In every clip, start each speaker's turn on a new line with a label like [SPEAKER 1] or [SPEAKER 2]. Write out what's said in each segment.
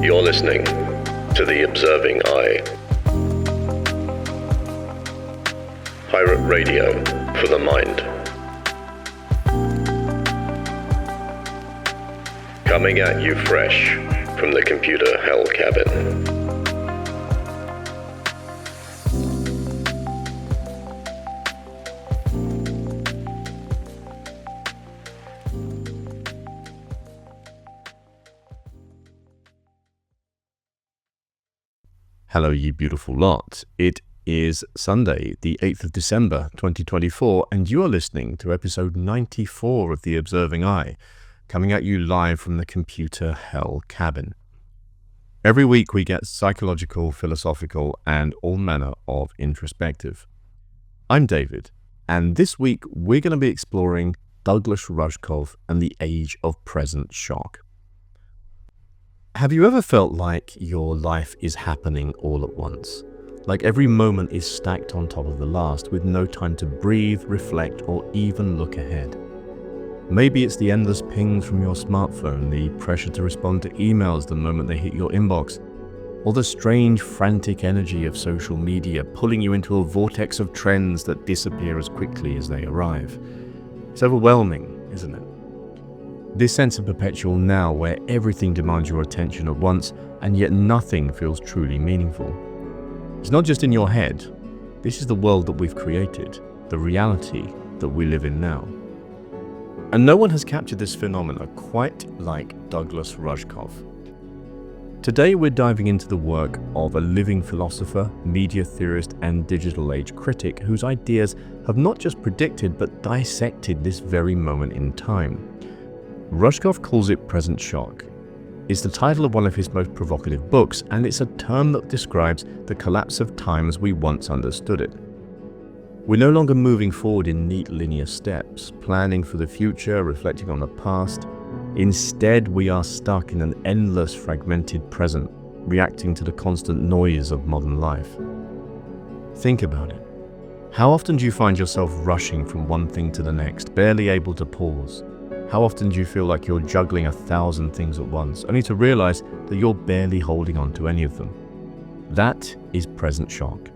[SPEAKER 1] You're listening to The Observing Eye. Pirate radio for the mind. Coming at you fresh from the computer hell cabin.
[SPEAKER 2] Hello, you beautiful lot. It is Sunday, the 8th of December, 2024, and you are listening to episode 94 of The Observing Eye, coming at you live from the computer hell cabin. Every week we get psychological, philosophical, and all manner of introspective. I'm David, and this week we're going to be exploring Douglas Rushkoff and the age of present shock. Have you ever felt like your life is happening all at once? Like every moment is stacked on top of the last, with no time to breathe, reflect, or even look ahead. Maybe it's the endless pings from your smartphone, the pressure to respond to emails the moment they hit your inbox, or the strange, frantic energy of social media pulling you into a vortex of trends that disappear as quickly as they arrive. It's overwhelming, isn't it? This sense of perpetual now where everything demands your attention at once and yet nothing feels truly meaningful. It's not just in your head. This is the world that we've created, the reality that we live in now. And no one has captured this phenomena quite like Douglas Rushkoff. Today we're diving into the work of a living philosopher, media theorist, and digital age critic whose ideas have not just predicted but dissected this very moment in time. Rushkoff calls it present shock. It's the title of one of his most provocative books, and it's a term that describes the collapse of time as we once understood it. We're no longer moving forward in neat linear steps, planning for the future, reflecting on the past. Instead, we are stuck in an endless fragmented present, reacting to the constant noise of modern life. Think about it. How often do you find yourself rushing from one thing to the next, barely able to pause? How often do you feel like you're juggling 1,000 things at once, only to realize that you're barely holding on to any of them? That is present shock.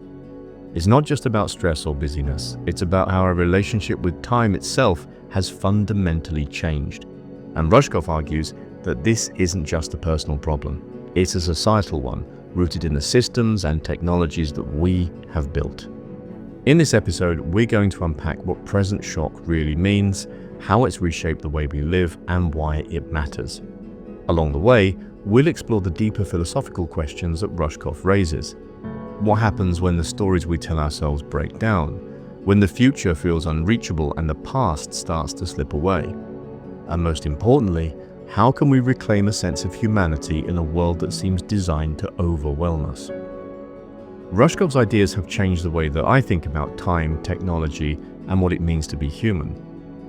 [SPEAKER 2] It's not just about stress or busyness, it's about how our relationship with time itself has fundamentally changed. And Rushkoff argues that this isn't just a personal problem, it's a societal one, rooted in the systems and technologies that we have built. In this episode, we're going to unpack what present shock really means, how it's reshaped the way we live, and why it matters. Along the way, we'll explore the deeper philosophical questions that Rushkoff raises. What happens when the stories we tell ourselves break down? When the future feels unreachable and the past starts to slip away? And most importantly, how can we reclaim a sense of humanity in a world that seems designed to overwhelm us? Rushkoff's ideas have changed the way that I think about time, technology, and what it means to be human.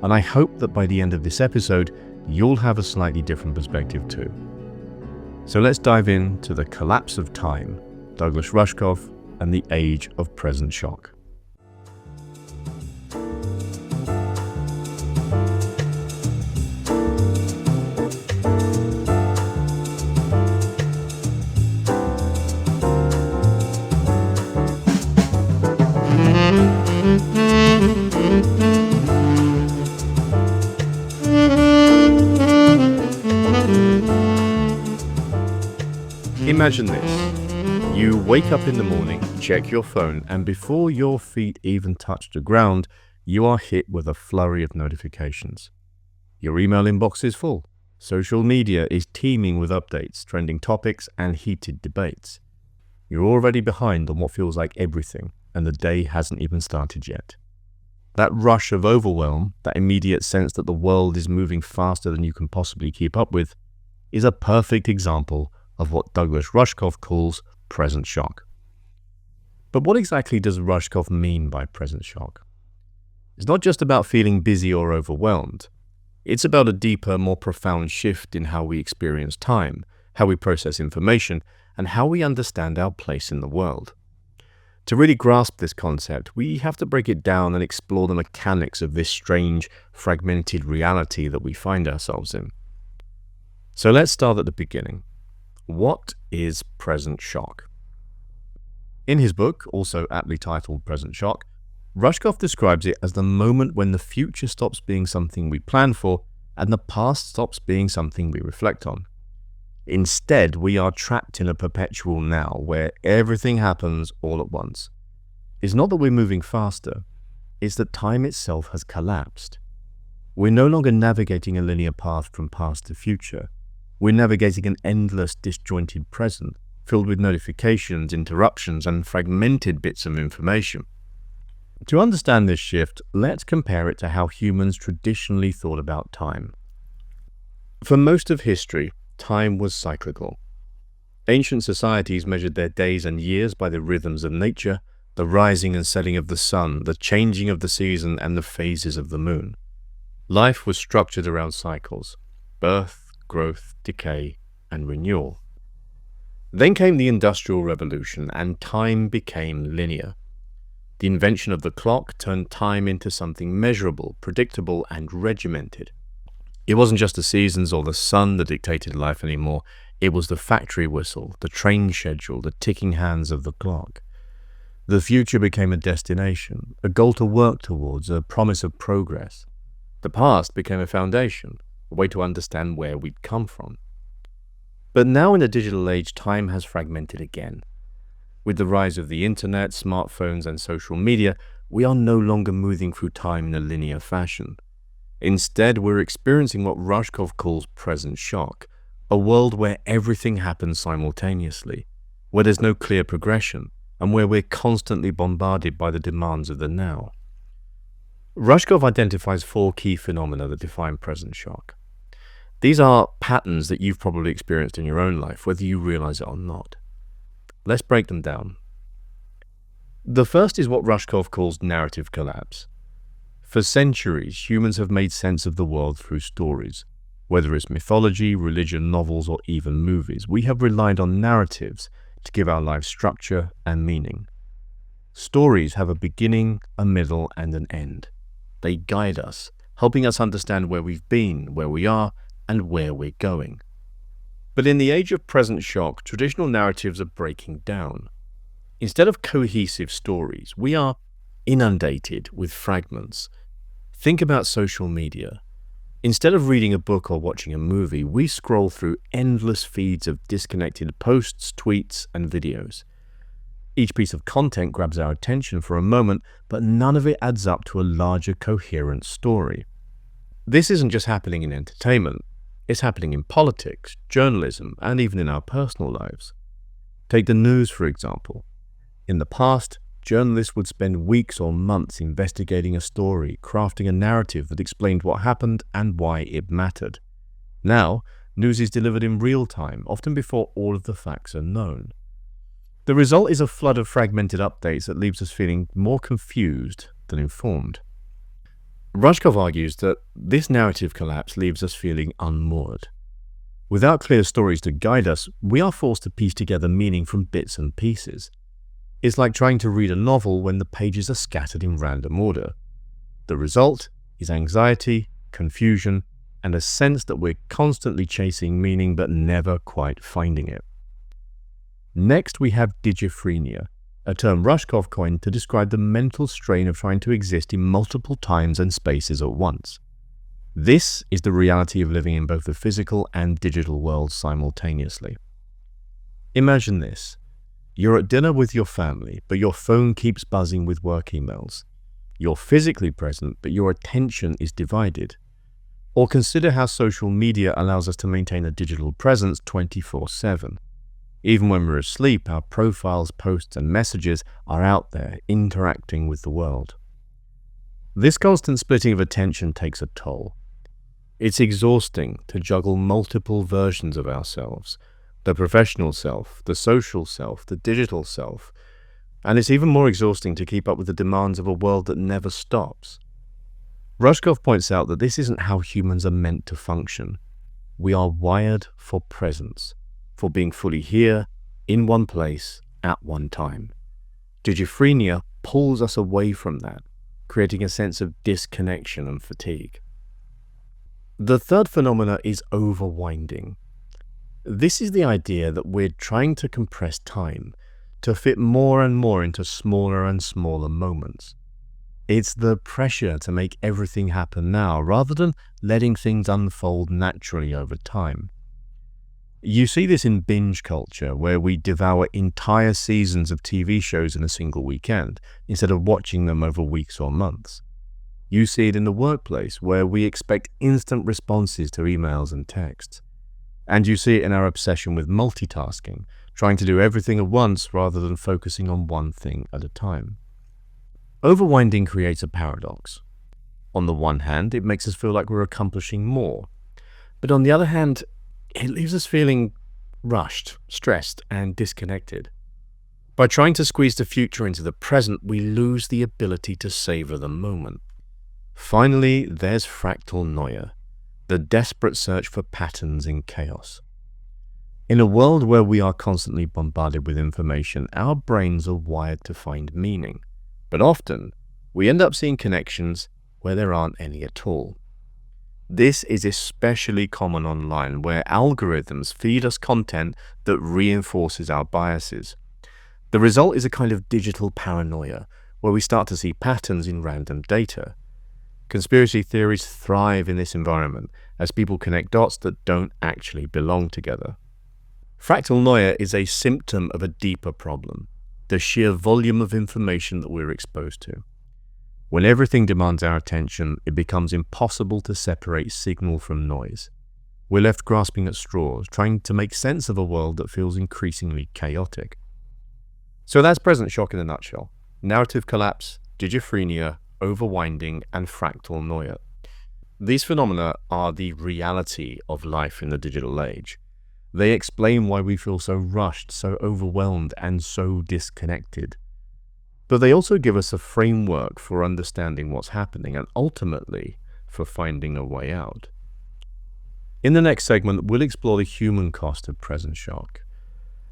[SPEAKER 2] And I hope that by the end of this episode, you'll have a slightly different perspective too. So let's dive into the collapse of time, Douglas Rushkoff, and the age of present shock. Imagine this. You wake up in the morning, check your phone, and before your feet even touch the ground, you are hit with a flurry of notifications. Your email inbox is full. Social media is teeming with updates, trending topics, and heated debates. You're already behind on what feels like everything, and the day hasn't even started yet. That rush of overwhelm, that immediate sense that the world is moving faster than you can possibly keep up with, is a perfect example of what Douglas Rushkoff calls present shock. But what exactly does Rushkoff mean by present shock? It's not just about feeling busy or overwhelmed. It's about a deeper, more profound shift in how we experience time, how we process information, and how we understand our place in the world. To really grasp this concept, we have to break it down and explore the mechanics of this strange, fragmented reality that we find ourselves in. So let's start at the beginning. What is present shock? In his book, also aptly titled Present Shock, Rushkoff describes it as the moment when the future stops being something we plan for and the past stops being something we reflect on. Instead, we are trapped in a perpetual now where everything happens all at once. It's not that we're moving faster, it's that time itself has collapsed. We're no longer navigating a linear path from past to future. We're navigating an endless, disjointed present, filled with notifications, interruptions, and fragmented bits of information. To understand this shift, let's compare it to how humans traditionally thought about time. For most of history, time was cyclical. Ancient societies measured their days and years by the rhythms of nature, the rising and setting of the sun, the changing of the season, and the phases of the moon. Life was structured around cycles: birth, growth, decay, and renewal. Then came the Industrial Revolution, and time became linear. The invention of the clock turned time into something measurable, predictable, and regimented. It wasn't just the seasons or the sun that dictated life anymore. It was the factory whistle, the train schedule, the ticking hands of the clock. The future became a destination, a goal to work towards, a promise of progress. The past became a foundation, a way to understand where we'd come from. But now in the digital age, time has fragmented again. With the rise of the internet, smartphones, and social media, we are no longer moving through time in a linear fashion. Instead, we're experiencing what Rushkoff calls present shock, a world where everything happens simultaneously, where there's no clear progression, and where we're constantly bombarded by the demands of the now. Rushkoff identifies 4 key phenomena that define present shock. These are patterns that you've probably experienced in your own life, whether you realize it or not. Let's break them down. The first is what Rushkoff calls narrative collapse. For centuries, humans have made sense of the world through stories. Whether it's mythology, religion, novels, or even movies, we have relied on narratives to give our lives structure and meaning. Stories have a beginning, a middle, and an end. They guide us, helping us understand where we've been, where we are, and where we're going. But in the age of present shock, traditional narratives are breaking down. Instead of cohesive stories, we are inundated with fragments. Think about social media. Instead of reading a book or watching a movie, we scroll through endless feeds of disconnected posts, tweets, and videos. Each piece of content grabs our attention for a moment, but none of it adds up to a larger, coherent story. This isn't just happening in entertainment. It's happening in politics, journalism, and even in our personal lives. Take the news, for example. In the past, journalists would spend weeks or months investigating a story, crafting a narrative that explained what happened and why it mattered. Now, news is delivered in real time, often before all of the facts are known. The result is a flood of fragmented updates that leaves us feeling more confused than informed. Rushkoff argues that this narrative collapse leaves us feeling unmoored. Without clear stories to guide us, we are forced to piece together meaning from bits and pieces. It's like trying to read a novel when the pages are scattered in random order. The result is anxiety, confusion, and a sense that we're constantly chasing meaning but never quite finding it. Next, we have digiphrenia, a term Rushkoff coined to describe the mental strain of trying to exist in multiple times and spaces at once. This is the reality of living in both the physical and digital worlds simultaneously. Imagine this. You're at dinner with your family, but your phone keeps buzzing with work emails. You're physically present, but your attention is divided. Or consider how social media allows us to maintain a digital presence 24/7. Even when we're asleep, our profiles, posts, and messages are out there, interacting with the world. This constant splitting of attention takes a toll. It's exhausting to juggle multiple versions of ourselves, the professional self, the social self, the digital self, and it's even more exhausting to keep up with the demands of a world that never stops. Rushkoff points out that this isn't how humans are meant to function. We are wired for presence, for being fully here, in one place, at one time. Digiphrenia pulls us away from that, creating a sense of disconnection and fatigue. The third phenomena is overwinding. This is the idea that we're trying to compress time to fit more and more into smaller and smaller moments. It's the pressure to make everything happen now rather than letting things unfold naturally over time. You see this in binge culture, where we devour entire seasons of TV shows in a single weekend instead of watching them over weeks or months. You see it in the workplace, where we expect instant responses to emails and texts. And you see it in our obsession with multitasking, trying to do everything at once rather than focusing on one thing at a time. Overwinding creates a paradox. On the one hand, it makes us feel like we're accomplishing more. But on the other hand, it leaves us feeling rushed, stressed, and disconnected. By trying to squeeze the future into the present, we lose the ability to savor the moment. Finally, there's fractal noia, the desperate search for patterns in chaos. In a world where we are constantly bombarded with information, our brains are wired to find meaning. But often, we end up seeing connections where there aren't any at all. This is especially common online, where algorithms feed us content that reinforces our biases. The result is a kind of digital paranoia, where we start to see patterns in random data. Conspiracy theories thrive in this environment as people connect dots that don't actually belong together. Fractal noia is a symptom of a deeper problem, the sheer volume of information that we're exposed to. When everything demands our attention, it becomes impossible to separate signal from noise. We're left grasping at straws, trying to make sense of a world that feels increasingly chaotic. So that's present shock in a nutshell. Narrative collapse, digiphrenia, overwinding, and fractal noia. These phenomena are the reality of life in the digital age. They explain why we feel so rushed, so overwhelmed, and so disconnected. But they also give us a framework for understanding what's happening and ultimately for finding a way out. In the next segment, we'll explore the human cost of present shock.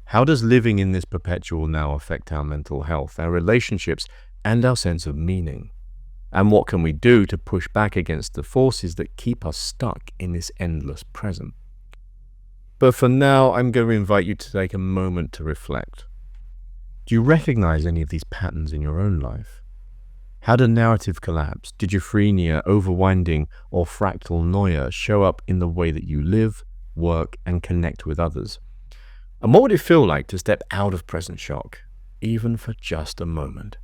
[SPEAKER 2] How does living in this perpetual now affect our mental health, our relationships, and our sense of meaning? And what can we do to push back against the forces that keep us stuck in this endless present? But for now, I'm going to invite you to take a moment to reflect. Do you recognize any of these patterns in your own life? How do narrative collapse, digiphrenia, overwinding, or fractal noia show up in the way that you live, work, and connect with others? And what would it feel like to step out of present shock, even for just a moment?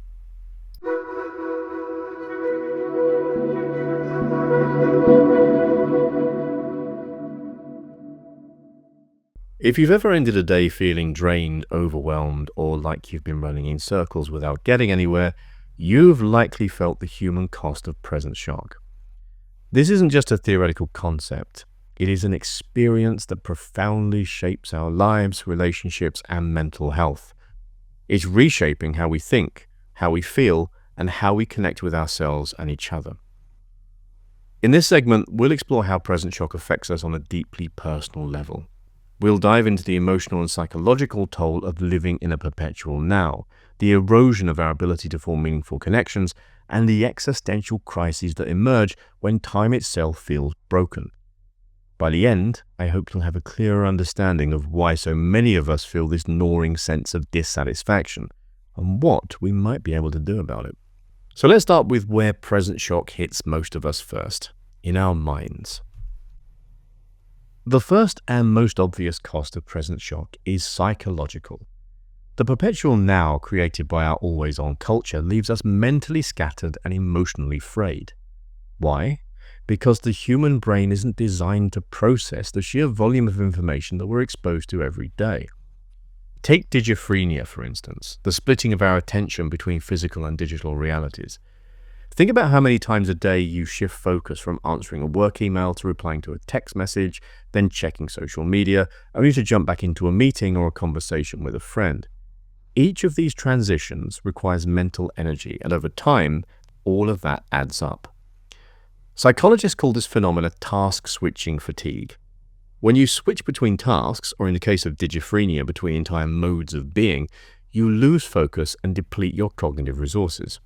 [SPEAKER 2] If you've ever ended a day feeling drained, overwhelmed, or like you've been running in circles without getting anywhere, you've likely felt the human cost of present shock. This isn't just a theoretical concept. It is an experience that profoundly shapes our lives, relationships, and mental health. It's reshaping how we think, how we feel, and how we connect with ourselves and each other. In this segment, we'll explore how present shock affects us on a deeply personal level. We'll dive into the emotional and psychological toll of living in a perpetual now, the erosion of our ability to form meaningful connections, and the existential crises that emerge when time itself feels broken. By the end, I hope you'll have a clearer understanding of why so many of us feel this gnawing sense of dissatisfaction, and what we might be able to do about it. So let's start with where present shock hits most of us first, in our minds. The first and most obvious cost of present shock is psychological. The perpetual now created by our always-on culture leaves us mentally scattered and emotionally frayed. Why? Because the human brain isn't designed to process the sheer volume of information that we're exposed to every day. Take digiphrenia, for instance, the splitting of our attention between physical and digital realities. Think about how many times a day you shift focus from answering a work email to replying to a text message, then checking social media, only to jump back into a meeting or a conversation with a friend. Each of these transitions requires mental energy, and over time, all of that adds up. Psychologists call this phenomenon task switching fatigue. When you switch between tasks, or in the case of digiphrenia, between entire modes of being, you lose focus and deplete your cognitive resources.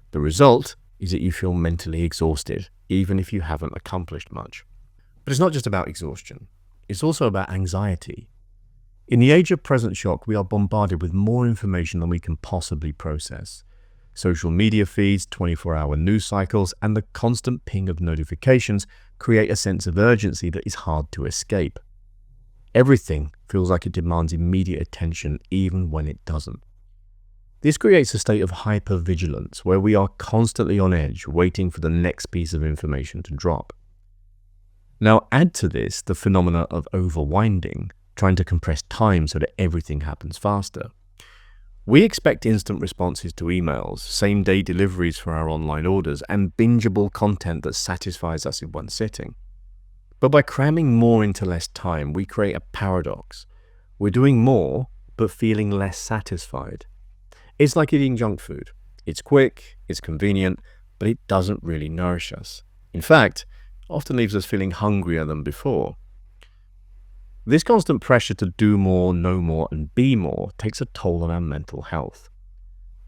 [SPEAKER 2] The result is that you feel mentally exhausted, even if you haven't accomplished much. But it's not just about exhaustion. it's also about anxiety. In the age of present shock, we are bombarded with more information than we can possibly process. Social media feeds, 24-hour news cycles, and the constant ping of notifications create a sense of urgency that is hard to escape. Everything feels like it demands immediate attention even when it doesn't. This creates a state of hypervigilance where we are constantly on edge, waiting for the next piece of information to drop. Now add to this the phenomena of overwinding, trying to compress time so that everything happens faster. We expect instant responses to emails, same-day deliveries for our online orders, and bingeable content that satisfies us in one sitting. But by cramming more into less time, we create a paradox. We're doing more, but feeling less satisfied. It's like eating junk food. It's quick, it's convenient, but it doesn't really nourish us. In fact, it often leaves us feeling hungrier than before. This constant pressure to do more, know more, and be more takes a toll on our mental health.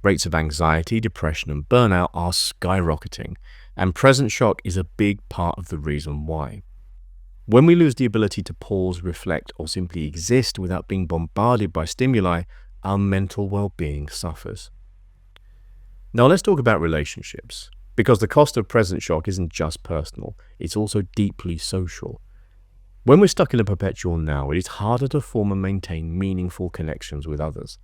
[SPEAKER 2] Rates of anxiety, depression, and burnout are skyrocketing, and present shock is a big part of the reason why. When we lose the ability to pause, reflect, or simply exist without being bombarded by stimuli, our mental well-being suffers. Now let's talk about relationships, because the cost of present shock isn't just personal, it's also deeply social. When we're stuck in a perpetual now, it is harder to form and maintain meaningful connections with others.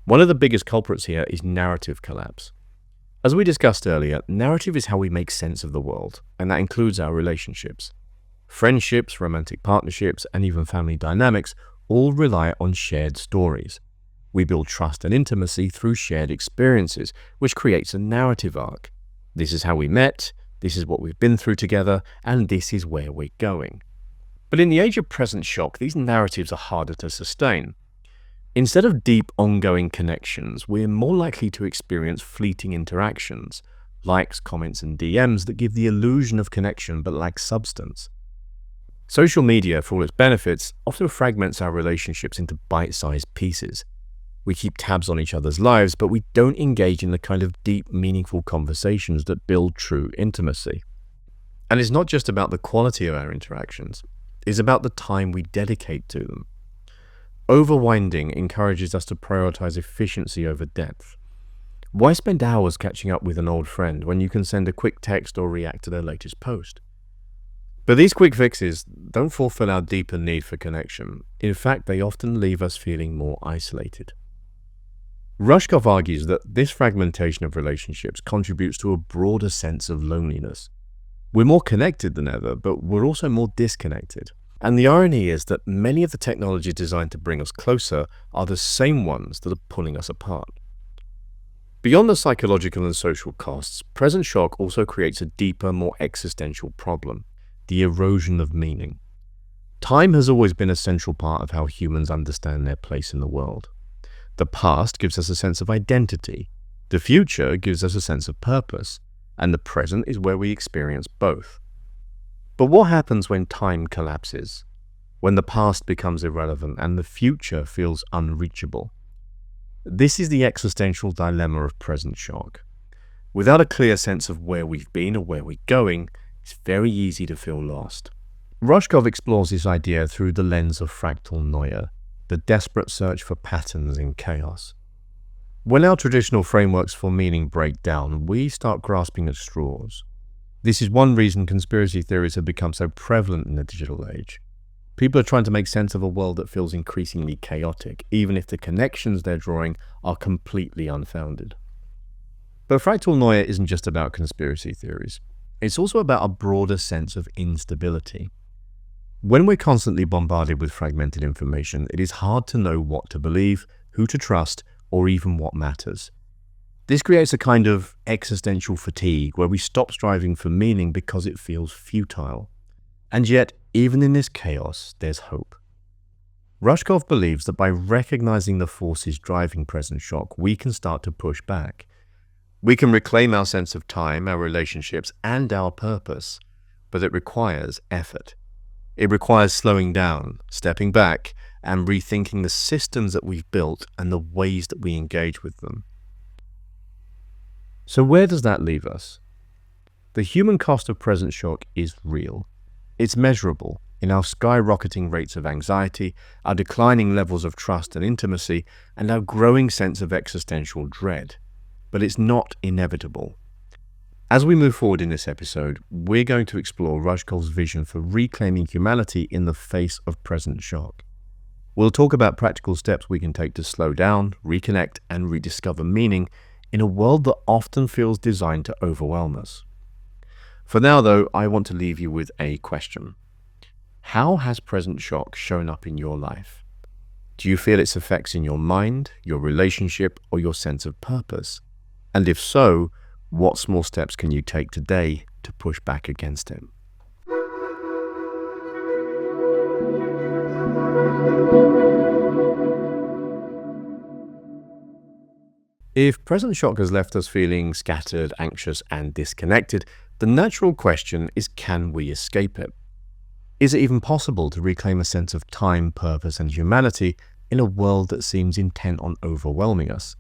[SPEAKER 2] One of the biggest culprits here is narrative collapse. As we discussed earlier, narrative is how we make sense of the world, and that includes our relationships. Friendships, romantic partnerships, and even family dynamics all rely on shared stories. We build trust and intimacy through shared experiences, which creates a narrative arc. This is how we met, this is what we've been through together, and this is where we're going. But in the age of present shock, these narratives are harder to sustain. Instead of deep, ongoing connections, we're more likely to experience fleeting interactions, likes, comments, and DMs that give the illusion of connection but lack substance. Social media, for all its benefits, often fragments our relationships into bite-sized pieces. We keep tabs on each other's lives, but we don't engage in the kind of deep, meaningful conversations that build true intimacy. And it's not just about the quality of our interactions, it's about the time we dedicate to them. Overwinding encourages us to prioritize efficiency over depth. Why spend hours catching up with an old friend when you can send a quick text or react to their latest post? But these quick fixes don't fulfill our deeper need for connection. In fact, they often leave us feeling more isolated. Rushkoff argues that this fragmentation of relationships contributes to a broader sense of loneliness. We're more connected than ever, but we're also more disconnected. And the irony is that many of the technologies designed to bring us closer are the same ones that are pulling us apart. Beyond the psychological and social costs, present shock also creates a deeper, more existential problem: the erosion of meaning. Time has always been a central part of how humans understand their place in the world. The past gives us a sense of identity, the future gives us a sense of purpose, and the present is where we experience both. But what happens when time collapses? When the past becomes irrelevant and the future feels unreachable? This is the existential dilemma of present shock. Without a clear sense of where we've been or where we're going, it's very easy to feel lost. Rushkoff explores this idea through the lens of fractal noia, the desperate search for patterns in chaos. When our traditional frameworks for meaning break down, we start grasping at straws. This is one reason conspiracy theories have become so prevalent in the digital age. People are trying to make sense of a world that feels increasingly chaotic, even if the connections they're drawing are completely unfounded. But fractal noia isn't just about conspiracy theories. It's also about a broader sense of instability. When we're constantly bombarded with fragmented information, it is hard to know what to believe, who to trust, or even what matters. This creates a kind of existential fatigue where we stop striving for meaning because it feels futile. And yet, even in this chaos, there's hope. Rushkoff believes that by recognizing the forces driving present shock, we can start to push back. We can reclaim our sense of time, our relationships, and our purpose, but it requires effort. It requires slowing down, stepping back, and rethinking the systems that we've built and the ways that we engage with them. So where does that leave us? The human cost of present shock is real. It's measurable, in our skyrocketing rates of anxiety, our declining levels of trust and intimacy, and our growing sense of existential dread. But it's not inevitable. As we move forward in this episode, we're going to explore Rushkoff's vision for reclaiming humanity in the face of present shock. We'll talk about practical steps we can take to slow down, reconnect, and rediscover meaning in a world that often feels designed to overwhelm us. For now, though, I want to leave you with a question. How has present shock shown up in your life? Do you feel its effects in your mind, your relationship, or your sense of purpose? And if so, what small steps can you take today to push back against it? If present shock has left us feeling scattered, anxious, and disconnected, the natural question is, can we escape it? Is it even possible to reclaim a sense of time, purpose, and humanity in a world that seems intent on overwhelming us?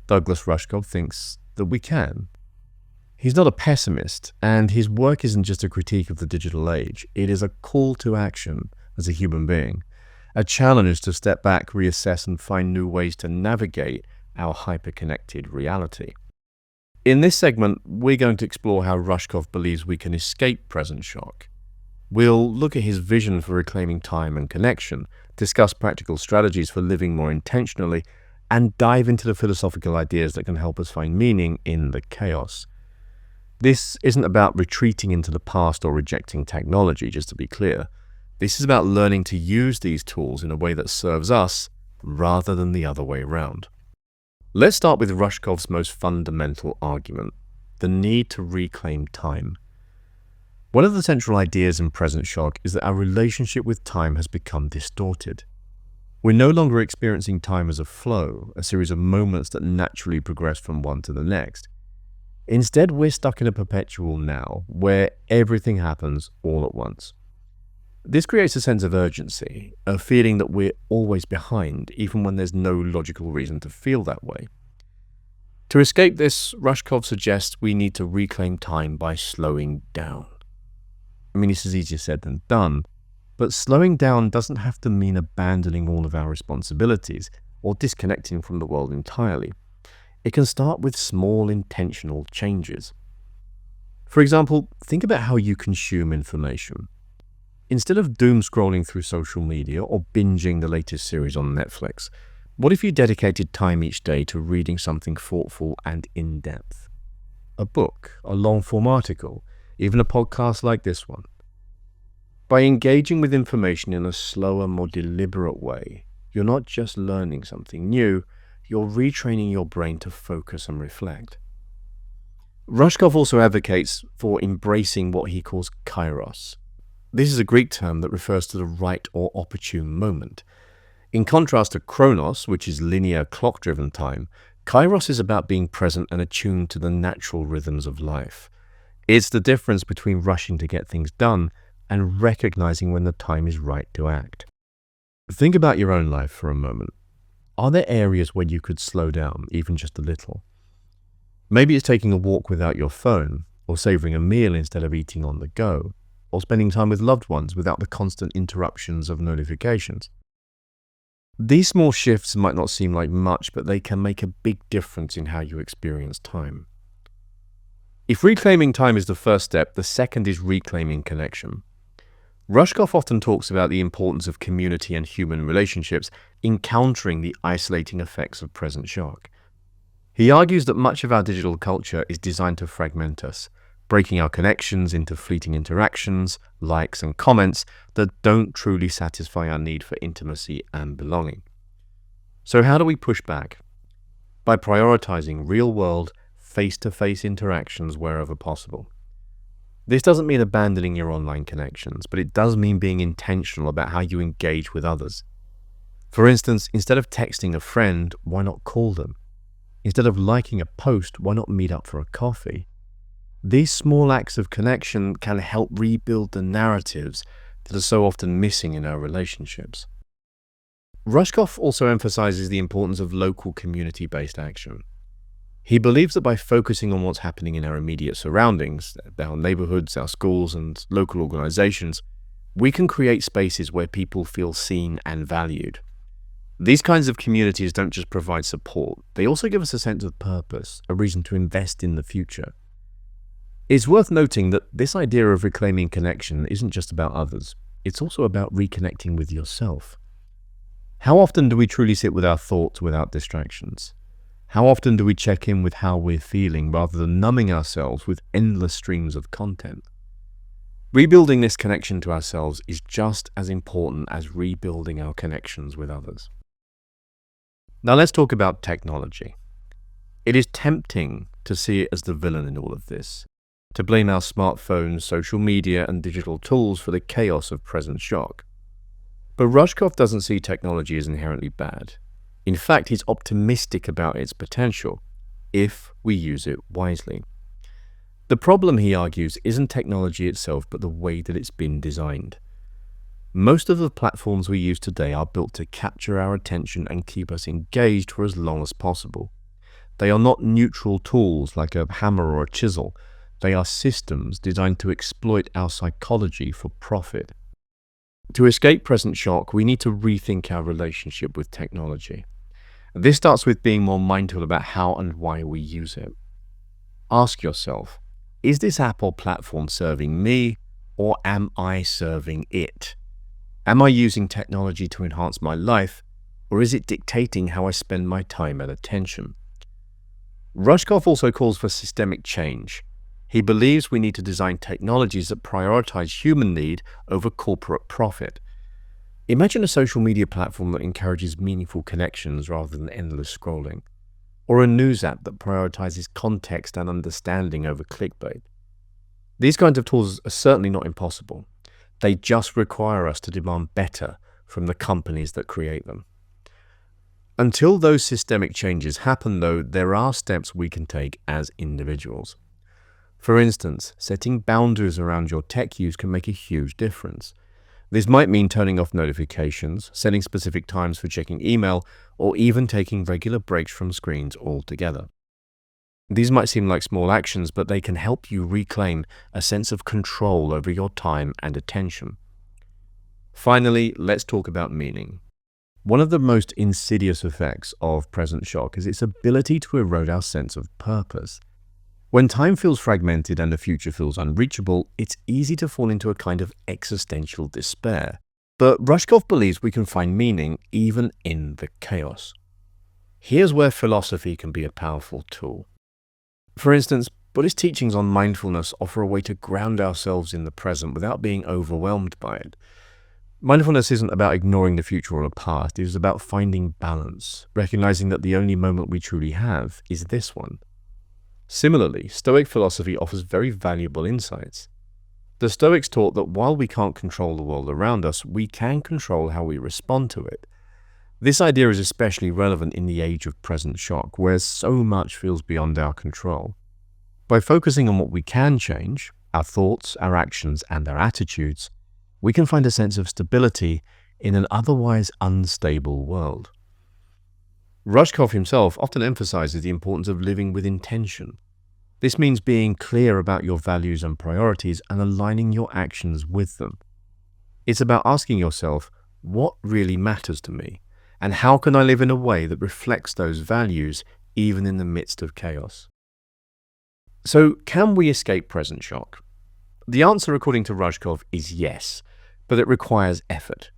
[SPEAKER 2] Douglas Rushkoff thinks that we can. He's not a pessimist, and his work isn't just a critique of the digital age. It is a call to action as a human being, a challenge to step back, reassess, and find new ways to navigate our hyper-connected reality. In this segment, we're going to explore how Rushkoff believes we can escape present shock. We'll look at his vision for reclaiming time and connection, discuss practical strategies for living more intentionally, and dive into the philosophical ideas that can help us find meaning in the chaos. This isn't about retreating into the past or rejecting technology, just to be clear. This is about learning to use these tools in a way that serves us rather than the other way around. Let's start with Rushkoff's most fundamental argument, the need to reclaim time. One of the central ideas in present shock is that our relationship with time has become distorted. We're no longer experiencing time as a flow, a series of moments that naturally progress from one to the next. Instead, we're stuck in a perpetual now, where everything happens all at once. This creates a sense of urgency, a feeling that we're always behind, even when there's no logical reason to feel that way. To escape this, Rushkoff suggests we need to reclaim time by slowing down. I mean, this is easier said than done, but slowing down doesn't have to mean abandoning all of our responsibilities or disconnecting from the world entirely. It can start with small intentional changes. For example, think about how you consume information. Instead of doom scrolling through social media or binging the latest series on Netflix, what if you dedicated time each day to reading something thoughtful and in-depth? A book, a long-form article, even a podcast like this one. By engaging with information in a slower, more deliberate way, you're not just learning something new, you're retraining your brain to focus and reflect. Rushkoff also advocates for embracing what he calls kairos. This is a Greek term that refers to the right or opportune moment. In contrast to chronos, which is linear clock-driven time, kairos is about being present and attuned to the natural rhythms of life. It's the difference between rushing to get things done and recognizing when the time is right to act. Think about your own life for a moment. Are there areas where you could slow down, even just a little? Maybe it's taking a walk without your phone, or savoring a meal instead of eating on the go, or spending time with loved ones without the constant interruptions of notifications. These small shifts might not seem like much, but they can make a big difference in how you experience time. If reclaiming time is the first step, the second is reclaiming connection. Rushkoff often talks about the importance of community and human relationships in countering the isolating effects of present shock. He argues that much of our digital culture is designed to fragment us, breaking our connections into fleeting interactions, likes, and comments that don't truly satisfy our need for intimacy and belonging. So how do we push back? By prioritizing real-world, face-to-face interactions wherever possible. This doesn't mean abandoning your online connections, but it does mean being intentional about how you engage with others. For instance, instead of texting a friend, why not call them? Instead of liking a post, why not meet up for a coffee? These small acts of connection can help rebuild the narratives that are so often missing in our relationships. Rushkoff also emphasizes the importance of local community-based action. He believes that by focusing on what's happening in our immediate surroundings, our neighborhoods, our schools, and local organizations, we can create spaces where people feel seen and valued. These kinds of communities don't just provide support, they also give us a sense of purpose, a reason to invest in the future. It's worth noting that this idea of reclaiming connection isn't just about others, it's also about reconnecting with yourself. How often do we truly sit with our thoughts without distractions? How often do we check in with how we're feeling rather than numbing ourselves with endless streams of content? Rebuilding this connection to ourselves is just as important as rebuilding our connections with others. Now let's talk about technology. It is tempting to see it as the villain in all of this, to blame our smartphones, social media, and digital tools for the chaos of present shock. But Rushkoff doesn't see technology as inherently bad. In fact, he's optimistic about its potential, if we use it wisely. The problem, he argues, isn't technology itself, but the way that it's been designed. Most of the platforms we use today are built to capture our attention and keep us engaged for as long as possible. They are not neutral tools like a hammer or a chisel. They are systems designed to exploit our psychology for profit. To escape present shock, we need to rethink our relationship with technology. This starts with being more mindful about how and why we use it. Ask yourself, is this app or platform serving me, or am I serving it? Am I using technology to enhance my life, or is it dictating how I spend my time and attention? Rushkoff also calls for systemic change. He believes we need to design technologies that prioritize human need over corporate profit. Imagine a social media platform that encourages meaningful connections rather than endless scrolling, or a news app that prioritizes context and understanding over clickbait. These kinds of tools are certainly not impossible. They just require us to demand better from the companies that create them. Until those systemic changes happen, though, there are steps we can take as individuals. For instance, setting boundaries around your tech use can make a huge difference. This might mean turning off notifications, setting specific times for checking email, or even taking regular breaks from screens altogether. These might seem like small actions, but they can help you reclaim a sense of control over your time and attention. Finally, let's talk about meaning. One of the most insidious effects of present shock is its ability to erode our sense of purpose. When time feels fragmented and the future feels unreachable, it's easy to fall into a kind of existential despair. But Rushkoff believes we can find meaning even in the chaos. Here's where philosophy can be a powerful tool. For instance, Buddhist teachings on mindfulness offer a way to ground ourselves in the present without being overwhelmed by it. Mindfulness isn't about ignoring the future or the past, it is about finding balance, recognizing that the only moment we truly have is this one. Similarly, Stoic philosophy offers very valuable insights. The Stoics taught that while we can't control the world around us, we can control how we respond to it. This idea is especially relevant in the age of present shock, where so much feels beyond our control. By focusing on what we can change, our thoughts, our actions, and our attitudes, we can find a sense of stability in an otherwise unstable world. Rushkoff himself often emphasizes the importance of living with intention. This means being clear about your values and priorities and aligning your actions with them. It's about asking yourself, what really matters to me? And how can I live in a way that reflects those values even in the midst of chaos? So, can we escape present shock? The answer, according to Rushkoff, is yes, but it requires effort.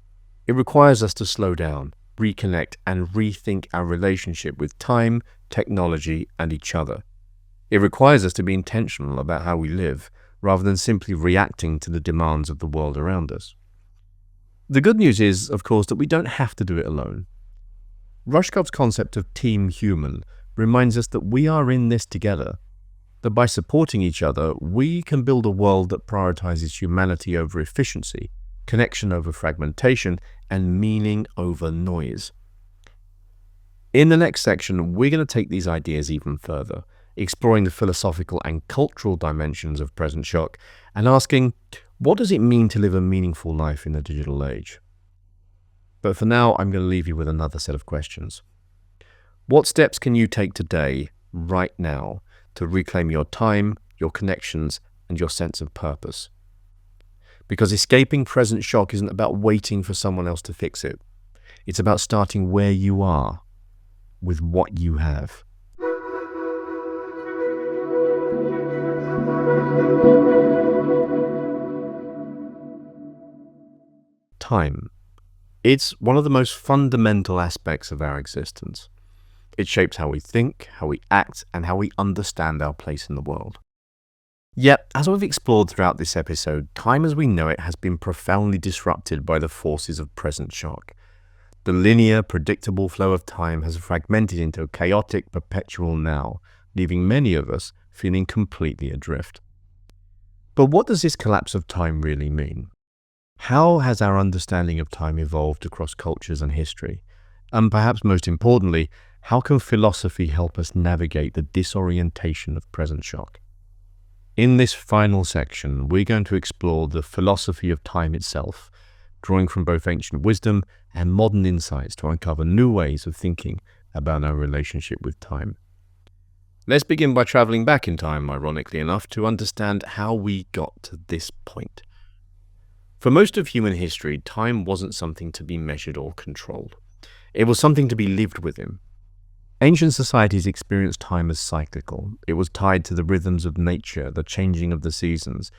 [SPEAKER 2] It requires us to slow down, reconnect, and rethink our relationship with time, technology, and each other. It requires us to be intentional about how we live, rather than simply reacting to the demands of the world around us. The good news is, of course, that we don't have to do it alone. Rushkoff's concept of team human reminds us that we are in this together, that by supporting each other, we can build a world that prioritizes humanity over efficiency, connection over fragmentation, and meaning over noise. In the next section, we're going to take these ideas even further, exploring the philosophical and cultural dimensions of present shock and asking, what does it mean to live a meaningful life in the digital age? But for now, I'm going to leave you with another set of questions. What steps can you take today, right now, to reclaim your time, your connections, and your sense of purpose? Because escaping present shock isn't about waiting for someone else to fix it. It's about starting where you are with what you have. Time. It's one of the most fundamental aspects of our existence. It shapes how we think, how we act, and how we understand our place in the world. Yet, as we've explored throughout this episode, time as we know it has been profoundly disrupted by the forces of present shock. The linear, predictable flow of time has fragmented into a chaotic, perpetual now, leaving many of us feeling completely adrift. But what does this collapse of time really mean? How has our understanding of time evolved across cultures and history? And perhaps most importantly, how can philosophy help us navigate the disorientation of present shock? In this final section, we're going to explore the philosophy of time itself, drawing from both ancient wisdom and modern insights to uncover new ways of thinking about our relationship with time. Let's begin by traveling back in time, ironically enough, to understand how we got to this point. For most of human history, time wasn't something to be measured or controlled. It was something to be lived within. Ancient societies experienced time as cyclical. It was tied to the rhythms of nature, the changing of the seasons.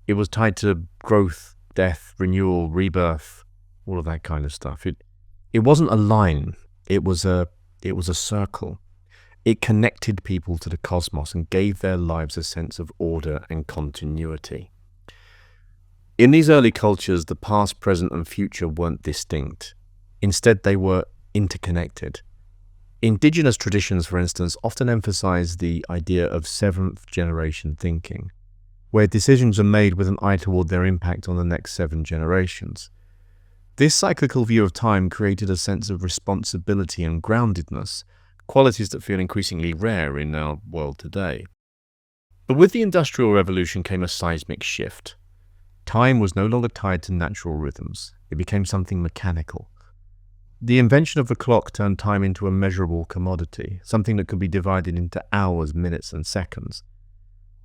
[SPEAKER 2] It was tied to growth, death, renewal, rebirth, all of that kind of stuff. It wasn't a line. It was a circle. It connected people to the cosmos and gave their lives a sense of order and continuity. In these early cultures, the past, present, and future weren't distinct. Instead, they were interconnected. Indigenous traditions, for instance, often emphasize the idea of seventh generation thinking, where decisions are made with an eye toward their impact on the next 7 generations. This cyclical view of time created a sense of responsibility and groundedness, qualities that feel increasingly rare in our world today. But with the Industrial Revolution came a seismic shift. Time was no longer tied to natural rhythms. It became something mechanical. The invention of the clock turned time into a measurable commodity, something that could be divided into hours, minutes, and seconds.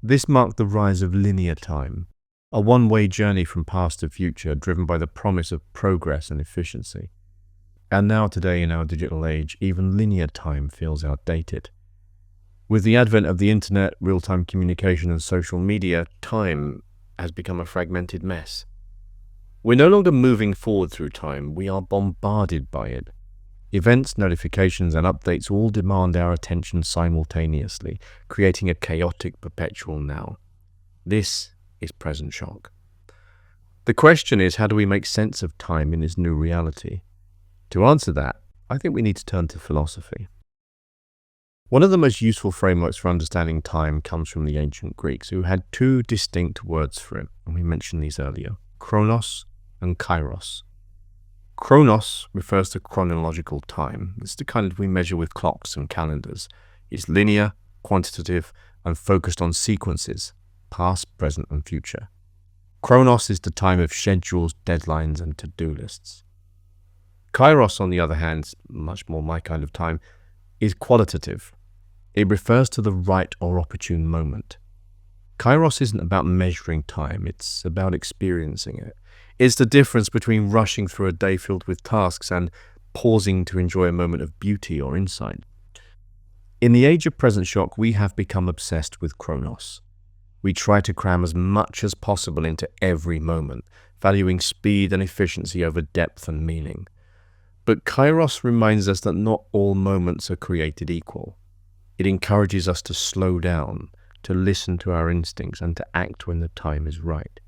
[SPEAKER 2] This marked the rise of linear time, a one-way journey from past to future driven by the promise of progress and efficiency. And now today in our digital age, even linear time feels outdated. With the advent of the internet, real-time communication, and social media, time has become a fragmented mess. We're no longer moving forward through time, we are bombarded by it. Events, notifications, and updates all demand our attention simultaneously, creating a chaotic, perpetual now. This is present shock. The question is, how do we make sense of time in this new reality? To answer that, I think we need to turn to philosophy. One of the most useful frameworks for understanding time comes from the ancient Greeks, who had 2 distinct words for it, and we mentioned these earlier: chronos and kairos. Chronos refers to chronological time. It's the kind we measure with clocks and calendars. It's linear, quantitative, and focused on sequences, past, present, and future. Chronos is the time of schedules, deadlines, and to-do lists. Kairos, on the other hand, much more my kind of time, is qualitative. It refers to the right or opportune moment. Kairos isn't about measuring time, it's about experiencing it. It's the difference between rushing through a day filled with tasks and pausing to enjoy a moment of beauty or insight. In the age of present shock, we have become obsessed with chronos. We try to cram as much as possible into every moment, valuing speed and efficiency over depth and meaning. But kairos reminds us that not all moments are created equal. It encourages us to slow down, to listen to our instincts, and to act when the time is right.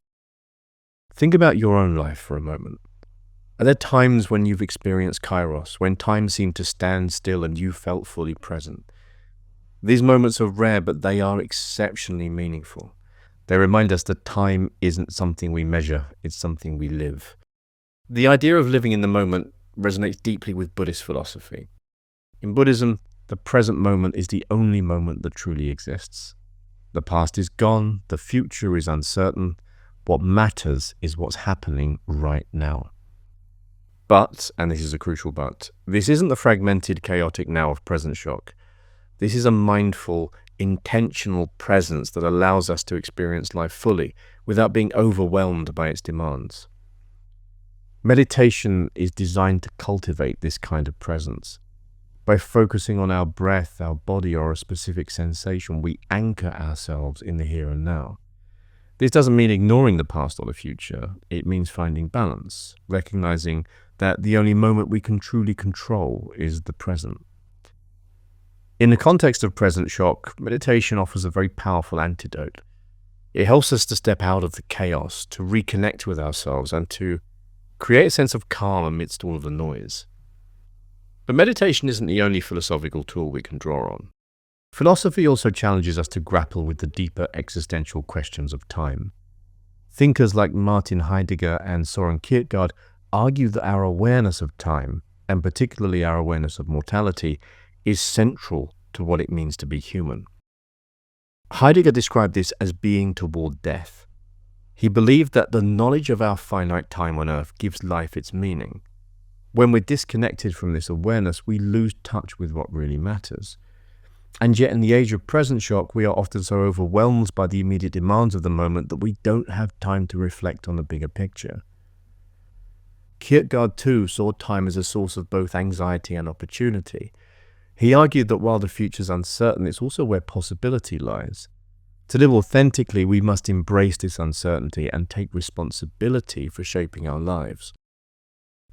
[SPEAKER 2] Think about your own life for a moment. Are there times when you've experienced kairos, when time seemed to stand still and you felt fully present? These moments are rare, but they are exceptionally meaningful. They remind us that time isn't something we measure, it's something we live. The idea of living in the moment resonates deeply with Buddhist philosophy. In Buddhism, the present moment is the only moment that truly exists. The past is gone, the future is uncertain. What matters is what's happening right now. But, and this is a crucial but, this isn't the fragmented, chaotic now of present shock. This is a mindful, intentional presence that allows us to experience life fully without being overwhelmed by its demands. Meditation is designed to cultivate this kind of presence. By focusing on our breath, our body, or a specific sensation, we anchor ourselves in the here and now. This doesn't mean ignoring the past or the future. It means finding balance, recognizing that the only moment we can truly control is the present. In the context of present shock, meditation offers a very powerful antidote. It helps us to step out of the chaos, to reconnect with ourselves, and to create a sense of calm amidst all of the noise. But meditation isn't the only philosophical tool we can draw on. Philosophy also challenges us to grapple with the deeper existential questions of time. Thinkers like Martin Heidegger and Soren Kierkegaard argue that our awareness of time, and particularly our awareness of mortality, is central to what it means to be human. Heidegger described this as being toward death. He believed that the knowledge of our finite time on Earth gives life its meaning. When we're disconnected from this awareness, we lose touch with what really matters. And yet in the age of present shock, we are often so overwhelmed by the immediate demands of the moment that we don't have time to reflect on the bigger picture. Kierkegaard too saw time as a source of both anxiety and opportunity. He argued that while the future is uncertain, it's also where possibility lies. To live authentically, we must embrace this uncertainty and take responsibility for shaping our lives.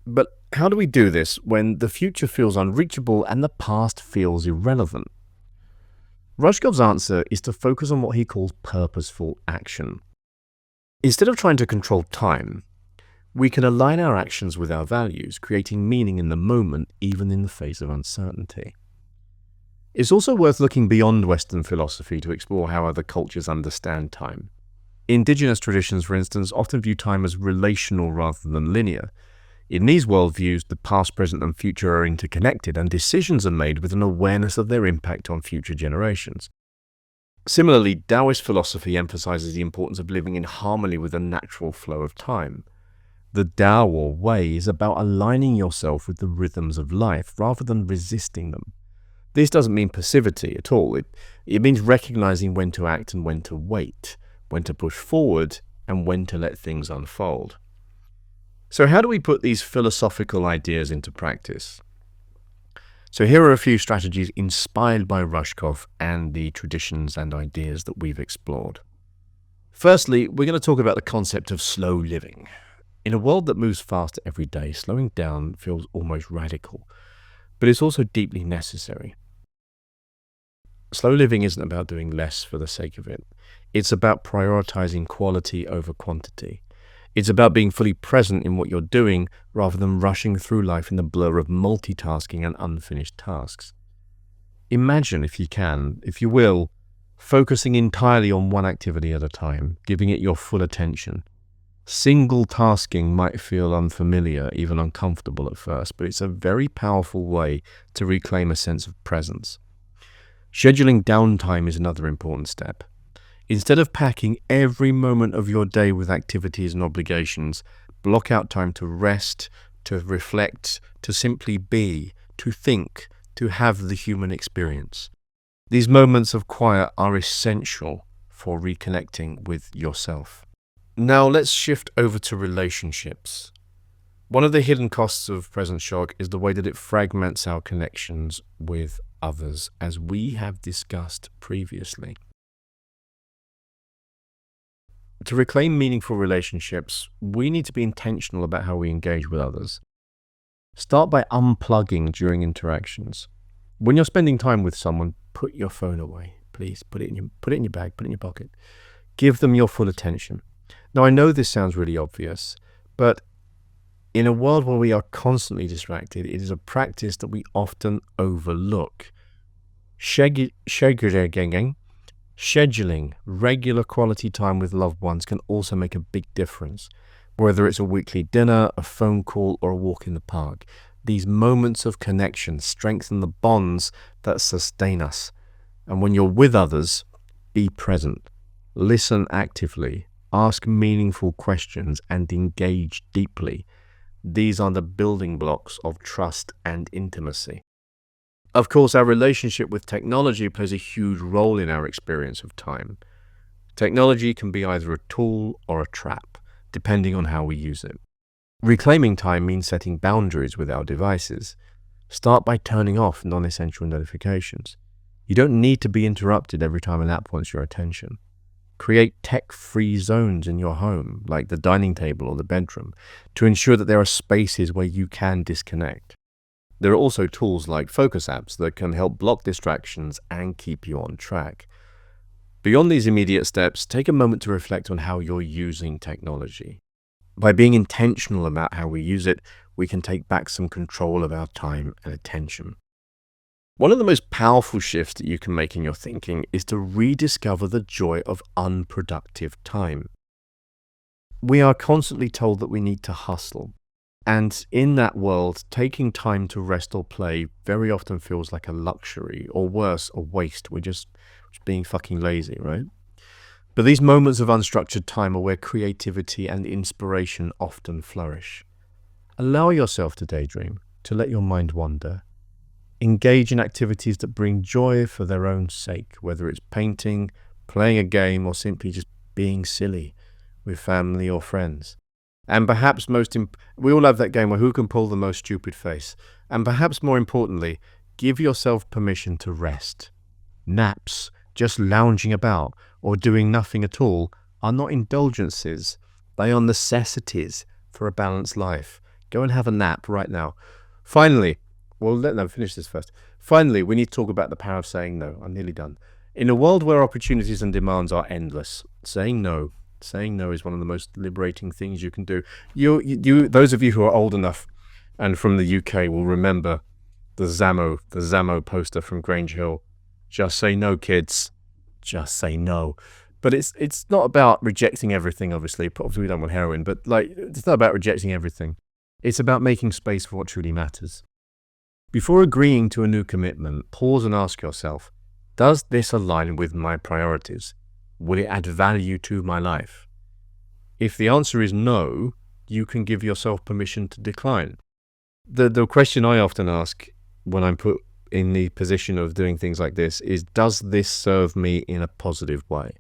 [SPEAKER 2] But how do we do this when the future feels unreachable and the past feels irrelevant? Rushkoff's answer is to focus on what he calls purposeful action. Instead of trying to control time, we can align our actions with our values, creating meaning in the moment, even in the face of uncertainty. It's also worth looking beyond Western philosophy to explore how other cultures understand time. Indigenous traditions, for instance, often view time as relational rather than linear. In these worldviews, the past, present, and future are interconnected, and decisions are made with an awareness of their impact on future generations. Similarly, Taoist philosophy emphasizes the importance of living in harmony with the natural flow of time. The Tao, or way, is about aligning yourself with the rhythms of life rather than resisting them. This doesn't mean passivity at all. It means recognizing when to act and when to wait, when to push forward and when to let things unfold. So how do we put these philosophical ideas into practice? So here are a few strategies inspired by Rushkoff and the traditions and ideas that we've explored. Firstly, we're going to talk about the concept of slow living. In a world that moves fast every day, slowing down feels almost radical, but it's also deeply necessary. Slow living isn't about doing less for the sake of it. It's about prioritizing quality over quantity. It's about being fully present in what you're doing rather than rushing through life in the blur of multitasking and unfinished tasks. Imagine, if you can, if you will, focusing entirely on one activity at a time, giving it your full attention. Single tasking might feel unfamiliar, even uncomfortable at first, but it's a very powerful way to reclaim a sense of presence. Scheduling downtime is another important step. Instead of packing every moment of your day with activities and obligations, block out time to rest, to reflect, to simply be, to think, to have the human experience. These moments of quiet are essential for reconnecting with yourself. Now let's shift over to relationships. One of the hidden costs of present shock is the way that it fragments our connections with others, as we have discussed previously. To reclaim meaningful relationships, we need to be intentional about how we engage with others. Start by unplugging during interactions. When you're spending time with someone, put your phone away. Please put it in your bag, put it in your pocket. Give them your full attention. Now, I know this sounds really obvious, but in a world where we are constantly distracted, it is a practice that we often overlook. Scheduling regular quality time with loved ones can also make a big difference. Whether it's a weekly dinner, a phone call, or a walk in the park, these moments of connection strengthen the bonds that sustain us. And when you're with others, be present, listen actively, ask meaningful questions, and engage deeply. These are the building blocks of trust and intimacy. Of course, our relationship with technology plays a huge role in our experience of time. Technology can be either a tool or a trap, depending on how we use it. Reclaiming time means setting boundaries with our devices. Start by turning off non-essential notifications. You don't need to be interrupted every time an app wants your attention. Create tech-free zones in your home, like the dining table or the bedroom, to ensure that there are spaces where you can disconnect. There are also tools like focus apps that can help block distractions and keep you on track. Beyond these immediate steps, take a moment to reflect on how you're using technology. By being intentional about how we use it, we can take back some control of our time and attention. One of the most powerful shifts that you can make in your thinking is to rediscover the joy of unproductive time. We are constantly told that we need to hustle. And in that world, taking time to rest or play very often feels like a luxury, or worse, a waste. We're just being fucking lazy, right? But these moments of unstructured time are where creativity and inspiration often flourish. Allow yourself to daydream, to let your mind wander. Engage in activities that bring joy for their own sake, whether it's painting, playing a game, or simply just being silly with family or friends. And perhaps we all have that game where who can pull the most stupid face. And perhaps more importantly, give yourself permission to rest. Naps, just lounging about or doing nothing at all, are not indulgences. They are necessities for a balanced life. Go and have a nap right now. Finally, finish this first. Finally, we need to talk about the power of saying no. I'm nearly done. In a world where opportunities and demands are endless, saying no is one of the most liberating things you can do. Those of you who are old enough and from the UK will remember the Zamo poster from Grange Hill. Just say no, kids. Just say no. But it's not about rejecting everything, obviously. Obviously, we don't want heroin, but it's not about rejecting everything. It's about making space for what truly matters. Before agreeing to a new commitment, pause and ask yourself, does this align with my priorities? Will it add value to my life? If the answer is no, you can give yourself permission to decline. The question I often ask when I'm put in the position of doing things like this is, does this serve me in a positive way?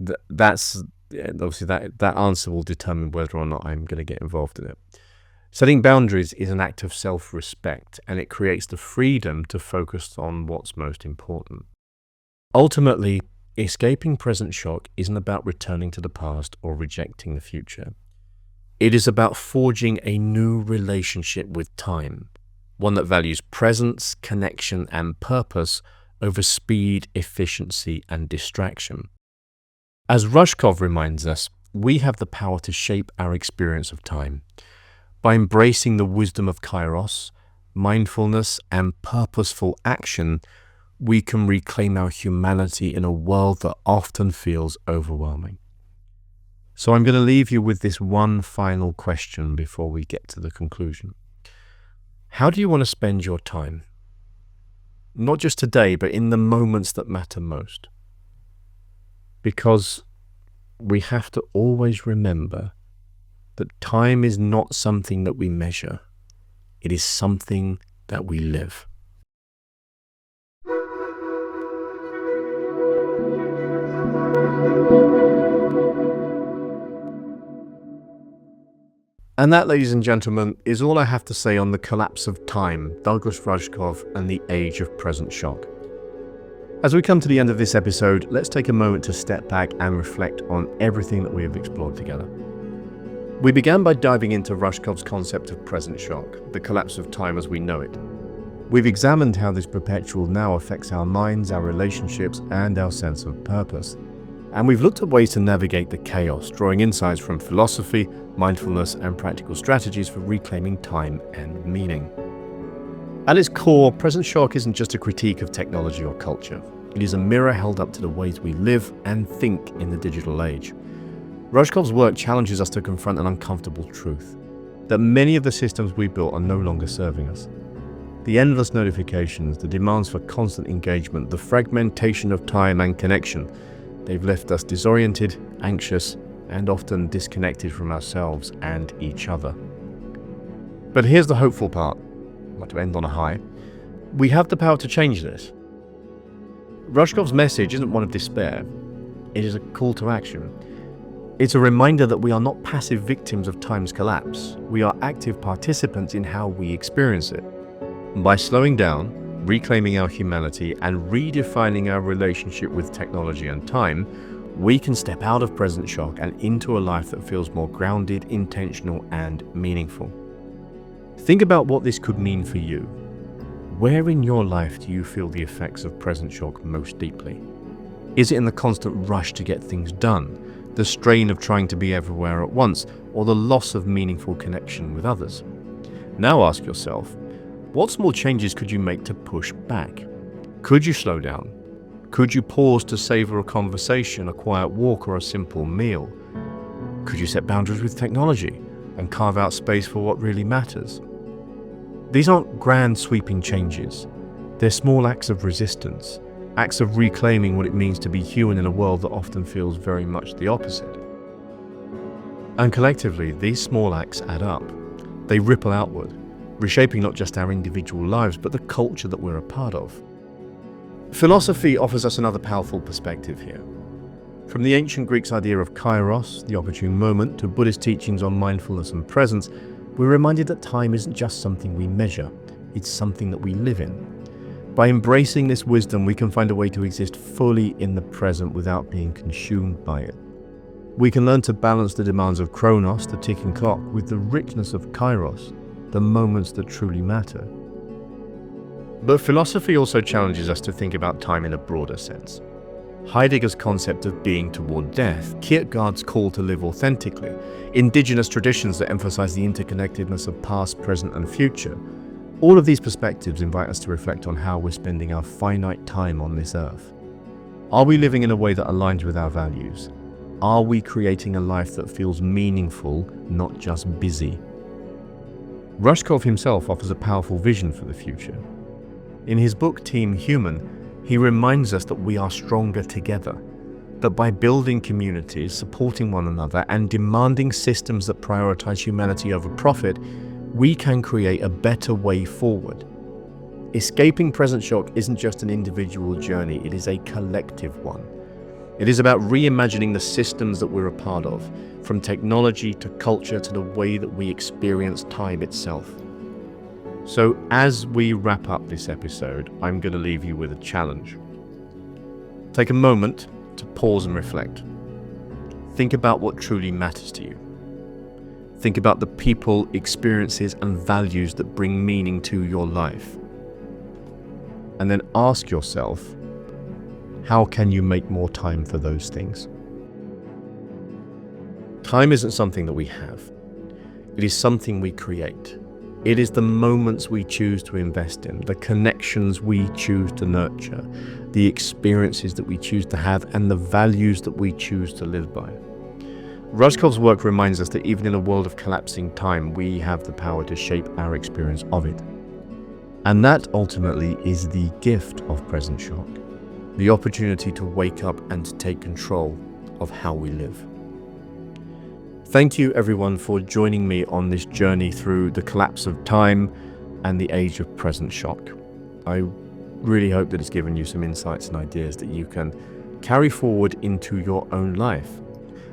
[SPEAKER 2] Obviously that answer will determine whether or not I'm going to get involved in it. Setting boundaries is an act of self-respect, and it creates the freedom to focus on what's most important. Ultimately, escaping present shock isn't about returning to the past or rejecting the future. It is about forging a new relationship with time, one that values presence, connection, and purpose over speed, efficiency, and distraction. As Rushkoff reminds us, we have the power to shape our experience of time. By embracing the wisdom of kairos, mindfulness, and purposeful action, we can reclaim our humanity in a world that often feels overwhelming. So I'm going to leave you with this one final question before we get to the conclusion. How do you want to spend your time? Not just today, but in the moments that matter most. Because we have to always remember that time is not something that we measure. It is something that we live. And that, ladies and gentlemen, is all I have to say on The Collapse of Time, Douglas Rushkoff and the Age of Present Shock. As we come to the end of this episode, let's take a moment to step back and reflect on everything that we have explored together. We began by diving into Rushkoff's concept of present shock, the collapse of time as we know it. We've examined how this perpetual now affects our minds, our relationships, and our sense of purpose. And we've looked at ways to navigate the chaos, drawing insights from philosophy, mindfulness, and practical strategies for reclaiming time and meaning. At its core, present shock isn't just a critique of technology or culture. It is a mirror held up to the ways we live and think in the digital age. Rushkoff's work challenges us to confront an uncomfortable truth, that many of the systems we built are no longer serving us. The endless notifications, the demands for constant engagement, the fragmentation of time and connection, they've left us disoriented, anxious, and often disconnected from ourselves and each other. But here's the hopeful part. I'd like to end on a high. We have the power to change this. Rushkoff's message isn't one of despair. It is a call to action. It's a reminder that we are not passive victims of time's collapse. We are active participants in how we experience it. By slowing down, reclaiming our humanity, and redefining our relationship with technology and time, we can step out of present shock and into a life that feels more grounded, intentional, and meaningful. Think about what this could mean for you. Where in your life do you feel the effects of present shock most deeply? Is it in the constant rush to get things done, the strain of trying to be everywhere at once, or the loss of meaningful connection with others? Now ask yourself, what small changes could you make to push back? Could you slow down? Could you pause to savor a conversation, a quiet walk, or a simple meal? Could you set boundaries with technology and carve out space for what really matters? These aren't grand sweeping changes. They're small acts of resistance, acts of reclaiming what it means to be human in a world that often feels very much the opposite. And collectively, these small acts add up. They ripple outward, reshaping not just our individual lives, but the culture that we're a part of. Philosophy offers us another powerful perspective here. From the ancient Greeks' idea of kairos, the opportune moment, to Buddhist teachings on mindfulness and presence, we're reminded that time isn't just something we measure, it's something that we live in. By embracing this wisdom, we can find a way to exist fully in the present without being consumed by it. We can learn to balance the demands of Chronos, the ticking clock, with the richness of Kairos, the moments that truly matter. But philosophy also challenges us to think about time in a broader sense. Heidegger's concept of being toward death, Kierkegaard's call to live authentically, indigenous traditions that emphasize the interconnectedness of past, present, and future. All of these perspectives invite us to reflect on how we're spending our finite time on this earth. Are we living in a way that aligns with our values? Are we creating a life that feels meaningful, not just busy? Rushkoff himself offers a powerful vision for the future. In his book Team Human, he reminds us that we are stronger together, that by building communities, supporting one another, and demanding systems that prioritize humanity over profit, we can create a better way forward. Escaping present shock isn't just an individual journey, it is a collective one. It is about reimagining the systems that we're a part of, from technology to culture to the way that we experience time itself. So as we wrap up this episode, I'm going to leave you with a challenge. Take a moment to pause and reflect. Think about what truly matters to you. Think about the people, experiences, and values that bring meaning to your life. And then ask yourself, how can you make more time for those things? Time isn't something that we have. It is something we create. It is the moments we choose to invest in, the connections we choose to nurture, the experiences that we choose to have, and the values that we choose to live by. Rushkoff's work reminds us that even in a world of collapsing time, we have the power to shape our experience of it. And that ultimately is the gift of present shock, the opportunity to wake up and to take control of how we live. Thank you everyone for joining me on this journey through the collapse of time and the age of present shock. I really hope that it's given you some insights and ideas that you can carry forward into your own life.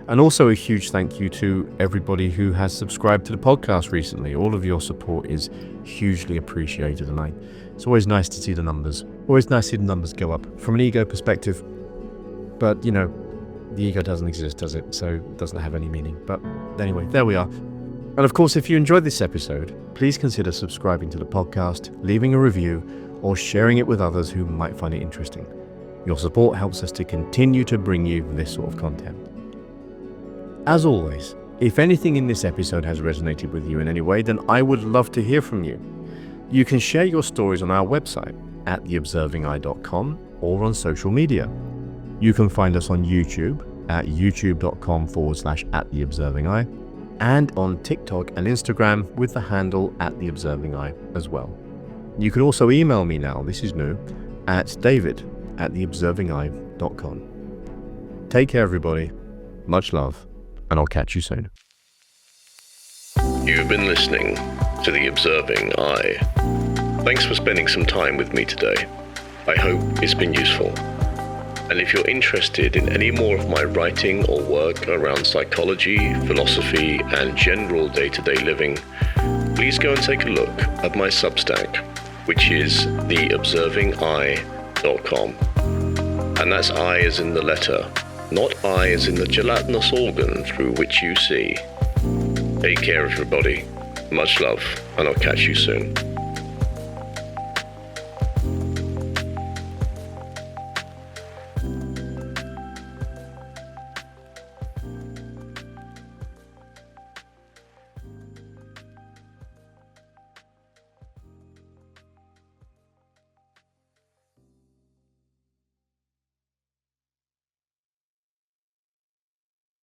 [SPEAKER 2] And also a huge thank you to everybody who has subscribed to the podcast recently. All of your support is hugely appreciated, and it's always nice to see the numbers. Always nice to see the numbers go up from an ego perspective. But, you know, the ego doesn't exist, does it? So it doesn't have any meaning. But anyway, there we are. And of course, if you enjoyed this episode, please consider subscribing to the podcast, leaving a review, or sharing it with others who might find it interesting. Your support helps us to continue to bring you this sort of content. As always, if anything in this episode has resonated with you in any way, then I would love to hear from you. You can share your stories on our website at theobservingeye.com or on social media. You can find us on YouTube at youtube.com/@theobservingeye and on TikTok and Instagram with the handle @theobservingeye as well. You can also email me now, this is new, at david@theobservingeye.com. Take care everybody, much love, and I'll catch you soon.
[SPEAKER 1] You've been listening to The Observing Eye. Thanks for spending some time with me today. I hope it's been useful. And if you're interested in any more of my writing or work around psychology, philosophy, and general day-to-day living, please go and take a look at my Substack, which is theobservingeye.com. And that's I as in the letter, not I as in the gelatinous organ through which you see. Take care, everybody. Much love, and I'll catch you soon.